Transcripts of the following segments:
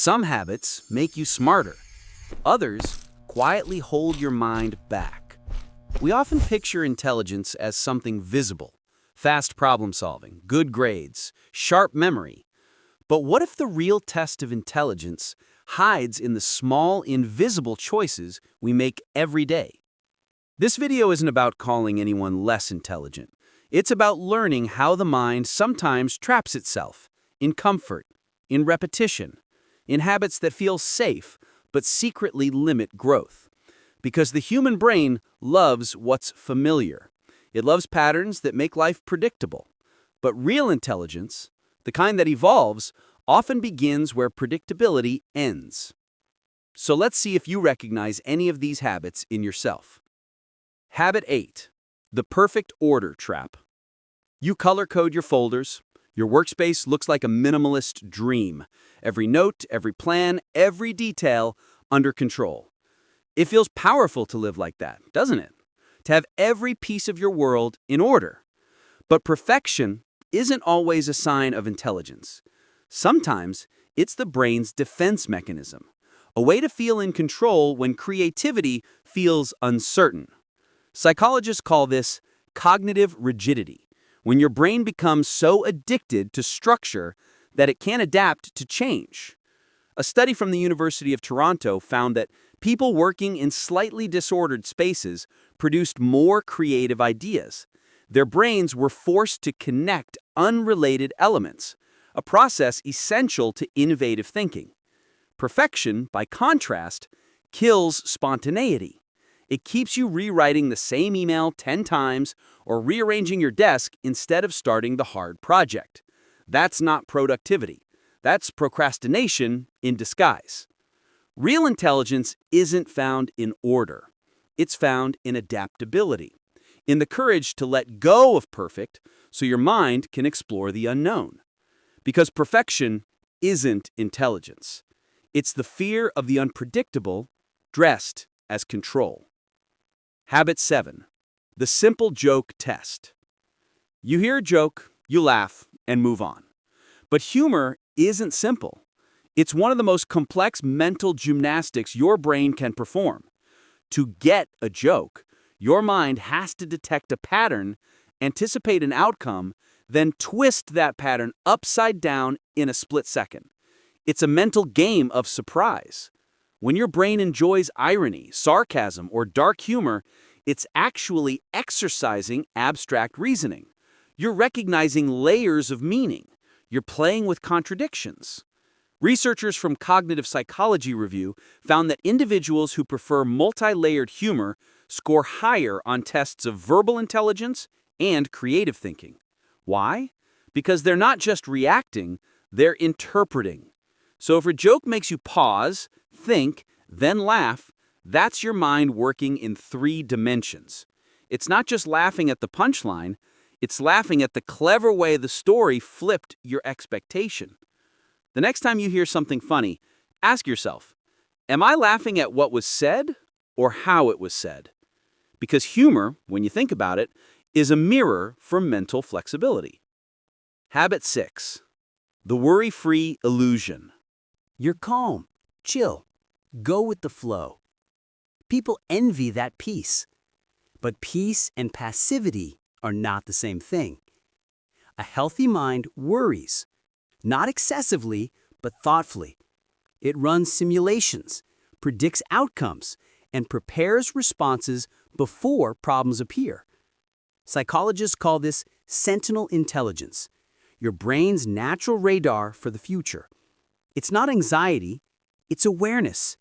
Some habits make you smarter. Others quietly hold your mind back. We often picture intelligence as something visible, fast problem solving, good grades, sharp memory. But what if the real test of intelligence hides in the small, invisible choices we make every day? This video isn't about calling anyone less intelligent. It's about learning how the mind sometimes traps itself in comfort, in repetition, in habits that feel safe but secretly limit growth. Because the human brain loves what's familiar. It loves patterns that make life predictable. But real intelligence, the kind that evolves, often begins where predictability ends. So let's see if you recognize any of these habits in yourself. Habit 8. The perfect order trap. You color code your folders. Your workspace looks like a minimalist dream. Every note, every plan, every detail under control. It feels powerful to live like that, doesn't it? To have every piece of your world in order. But perfection isn't always a sign of intelligence. Sometimes it's the brain's defense mechanism, a way to feel in control when creativity feels uncertain. Psychologists call this cognitive rigidity, when your brain becomes so addicted to structure that it can't adapt to change. A study from the University of Toronto found that people working in slightly disordered spaces produced more creative ideas. Their brains were forced to connect unrelated elements, a process essential to innovative thinking. Perfection, by contrast, kills spontaneity. It keeps you rewriting the same email 10 times or rearranging your desk instead of starting the hard project. That's not productivity. That's procrastination in disguise. Real intelligence isn't found in order. It's found in adaptability, in the courage to let go of perfect so your mind can explore the unknown. Because perfection isn't intelligence. It's the fear of the unpredictable dressed as control. Habit 7. The simple joke test. You hear a joke, you laugh, and move on. But humor isn't simple. It's one of the most complex mental gymnastics your brain can perform. To get a joke, your mind has to detect a pattern, anticipate an outcome, then twist that pattern upside down in a split second. It's a mental game of surprise. When your brain enjoys irony, sarcasm, or dark humor, it's actually exercising abstract reasoning. You're recognizing layers of meaning. You're playing with contradictions. Researchers from Cognitive Psychology Review found that individuals who prefer multi-layered humor score higher on tests of verbal intelligence and creative thinking. Why? Because they're not just reacting, they're interpreting. So if a joke makes you pause, think, then laugh, that's your mind working in 3 dimensions. It's not just laughing at the punchline, it's laughing at the clever way the story flipped your expectation. The next time you hear something funny, ask yourself, am I laughing at what was said or how it was said? Because humor, when you think about it, is a mirror for mental flexibility. Habit 6. The worry-free illusion. You're calm, chill, go with the flow. People envy that peace. But peace and passivity are not the same thing. A healthy mind worries, not excessively, but thoughtfully. It runs simulations, predicts outcomes, and prepares responses before problems appear. Psychologists call this sentinel intelligence, your brain's natural radar for the future. It's not anxiety, it's awareness.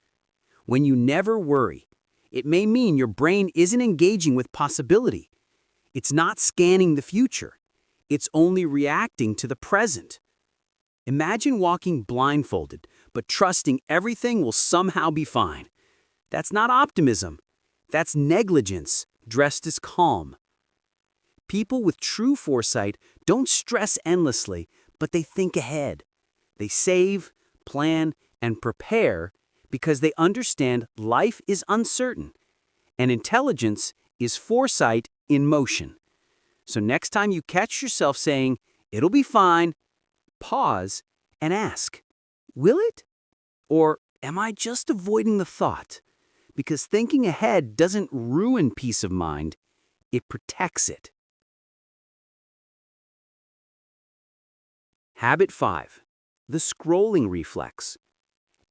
When you never worry, it may mean your brain isn't engaging with possibility. It's not scanning the future. It's only reacting to the present. Imagine walking blindfolded, but trusting everything will somehow be fine. That's not optimism. That's negligence dressed as calm. People with true foresight don't stress endlessly, but they think ahead. They save, plan, and prepare because they understand life is uncertain, and intelligence is foresight in motion. So next time you catch yourself saying, "It'll be fine," pause and ask, "Will it?" Or am I just avoiding the thought? Because thinking ahead doesn't ruin peace of mind, it protects it. Habit 5. The scrolling reflex.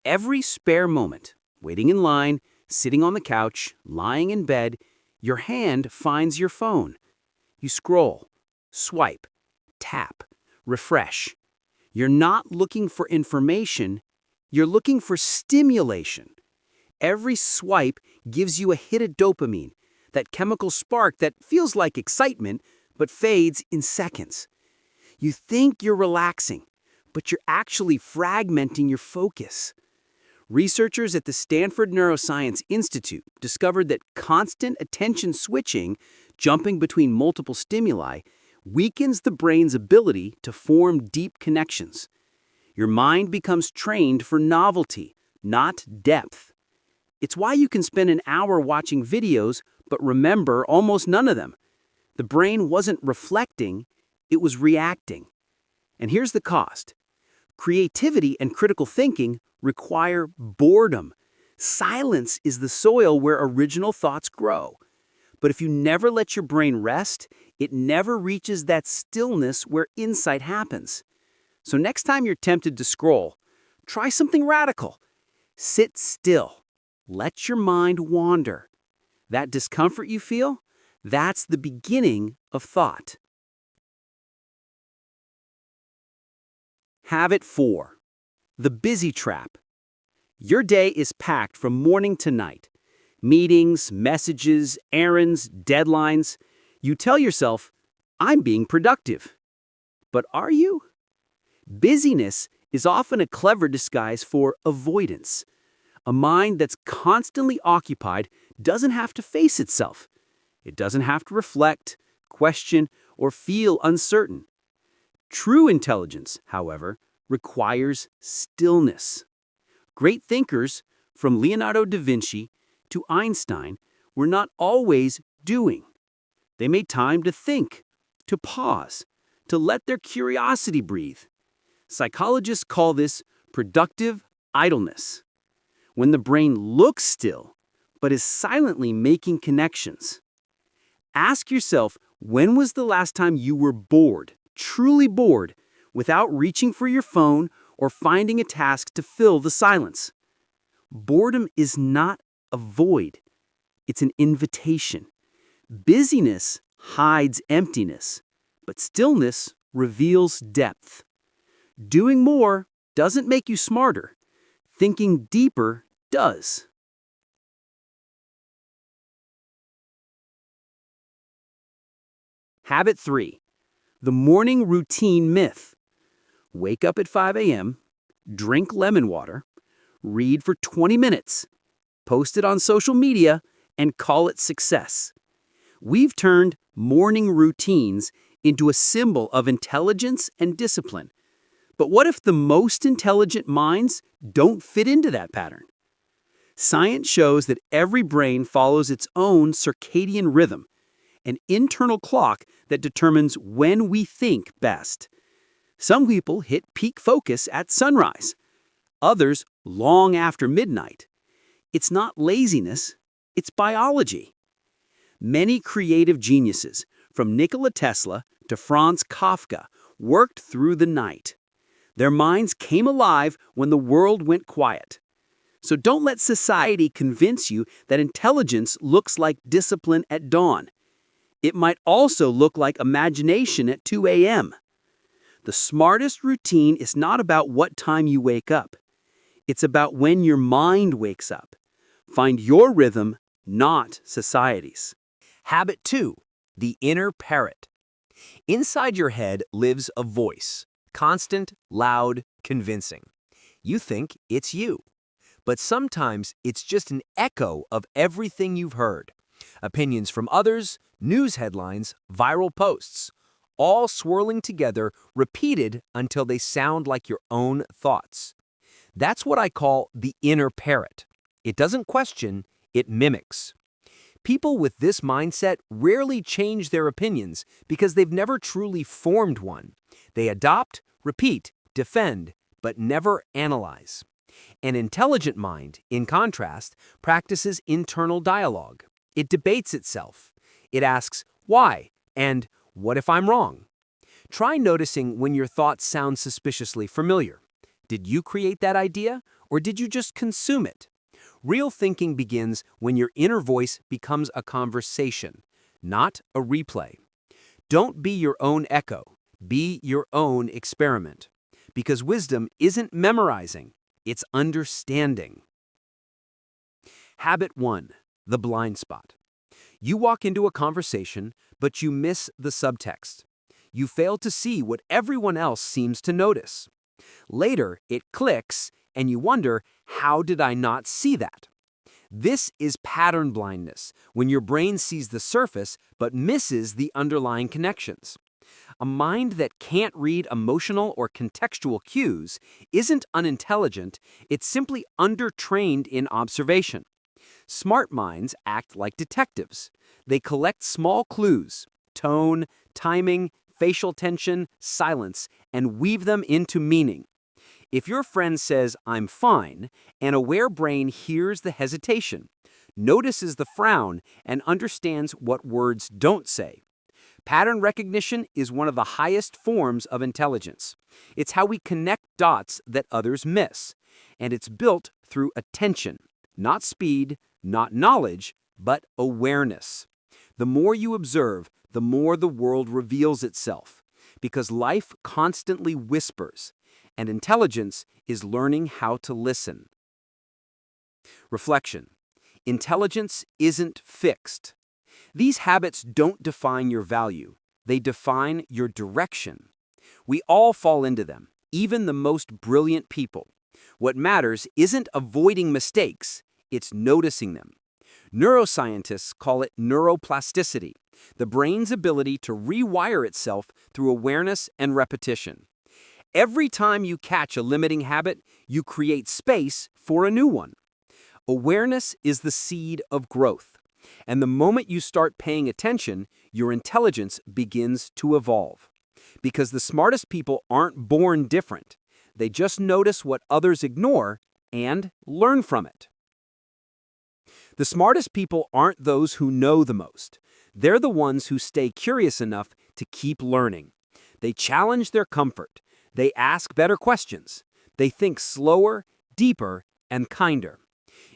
Every spare moment, waiting in line, sitting on the couch, lying in bed, your hand finds your phone. You scroll, swipe, tap, refresh. You're not looking for information, you're looking for stimulation. Every swipe gives you a hit of dopamine, that chemical spark that feels like excitement but fades in seconds. You think you're relaxing, but you're actually fragmenting your focus. Researchers at the Stanford Neuroscience Institute discovered that constant attention switching, jumping between multiple stimuli, weakens the brain's ability to form deep connections. Your mind becomes trained for novelty, not depth. It's why you can spend an hour watching videos but remember almost none of them. The brain wasn't reflecting, it was reacting. And here's the cost. Creativity and critical thinking require boredom. Silence is the soil where original thoughts grow. But if you never let your brain rest, it never reaches that stillness where insight happens. So next time you're tempted to scroll, try something radical. Sit still. Let your mind wander. That discomfort you feel, that's the beginning of thought. Habit 4. The busy trap. Your day is packed from morning to night. Meetings, messages, errands, deadlines. You tell yourself, I'm being productive. But are you? Busyness is often a clever disguise for avoidance. A mind that's constantly occupied doesn't have to face itself. It doesn't have to reflect, question, or feel uncertain. True intelligence, however, requires stillness. Great thinkers, from Leonardo da Vinci to Einstein, were not always doing. They made time to think, to pause, to let their curiosity breathe. Psychologists call this productive idleness. When the brain looks still, but is silently making connections. Ask yourself, when was the last time you were bored, truly bored, without reaching for your phone or finding a task to fill the silence? Boredom is not a void. It's an invitation. Busyness hides emptiness, but stillness reveals depth. Doing more doesn't make you smarter. Thinking deeper does. Habit 3. The morning routine myth. Wake up at 5 a.m., drink lemon water, read for 20 minutes, post it on social media, and call it success. We've turned morning routines into a symbol of intelligence and discipline. But what if the most intelligent minds don't fit into that pattern? Science shows that every brain follows its own circadian rhythm, an internal clock that determines when we think best. Some people hit peak focus at sunrise, others long after midnight. It's not laziness, it's biology. Many creative geniuses, from Nikola Tesla to Franz Kafka, worked through the night. Their minds came alive when the world went quiet. So don't let society convince you that intelligence looks like discipline at dawn. It might also look like imagination at 2 a.m. The smartest routine is not about what time you wake up. It's about when your mind wakes up. Find your rhythm, not society's. Habit 2. The Inner Parrot. Inside your head lives a voice, constant, loud, convincing. You think it's you. But sometimes it's just an echo of everything you've heard. Opinions from others, news headlines, viral posts, all swirling together, repeated until they sound like your own thoughts. That's what I call the inner parrot. It doesn't question, it mimics. People with this mindset rarely change their opinions because they've never truly formed one. They adopt, repeat, defend, but never analyze. An intelligent mind, in contrast, practices internal dialogue. It debates itself. It asks, why? And what if I'm wrong? Try noticing when your thoughts sound suspiciously familiar. Did you create that idea, or did you just consume it? Real thinking begins when your inner voice becomes a conversation, not a replay. Don't be your own echo. Be your own experiment. Because wisdom isn't memorizing, it's understanding. Habit 1. The blind spot. You walk into a conversation, but you miss the subtext. You fail to see what everyone else seems to notice. Later, it clicks, and you wonder, how did I not see that? This is pattern blindness, when your brain sees the surface but misses the underlying connections. A mind that can't read emotional or contextual cues isn't unintelligent, it's simply undertrained in observation. Smart minds act like detectives. They collect small clues, tone, timing, facial tension, silence, and weave them into meaning. If your friend says, "I'm fine," an aware brain hears the hesitation, notices the frown, and understands what words don't say. Pattern recognition is one of the highest forms of intelligence. It's how we connect dots that others miss, and it's built through attention, not speed, not knowledge, but awareness. The more you observe, the more the world reveals itself, because life constantly whispers, and intelligence is learning how to listen. Reflection. Intelligence isn't fixed. These habits don't define your value. They define your direction. We all fall into them, even the most brilliant people. What matters isn't avoiding mistakes, it's noticing them. Neuroscientists call it neuroplasticity, the brain's ability to rewire itself through awareness and repetition. Every time you catch a limiting habit, you create space for a new one. Awareness is the seed of growth, and the moment you start paying attention, your intelligence begins to evolve. Because the smartest people aren't born different. They just notice what others ignore and learn from it. The smartest people aren't those who know the most. They're the ones who stay curious enough to keep learning. They challenge their comfort. They ask better questions. They think slower, deeper, and kinder.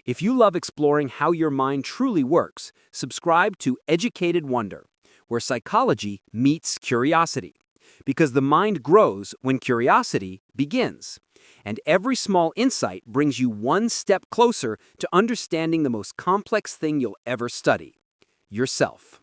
If you love exploring how your mind truly works, subscribe to Educated Wonder, where psychology meets curiosity. Because the mind grows when curiosity begins. And every small insight brings you one step closer to understanding the most complex thing you'll ever study: yourself.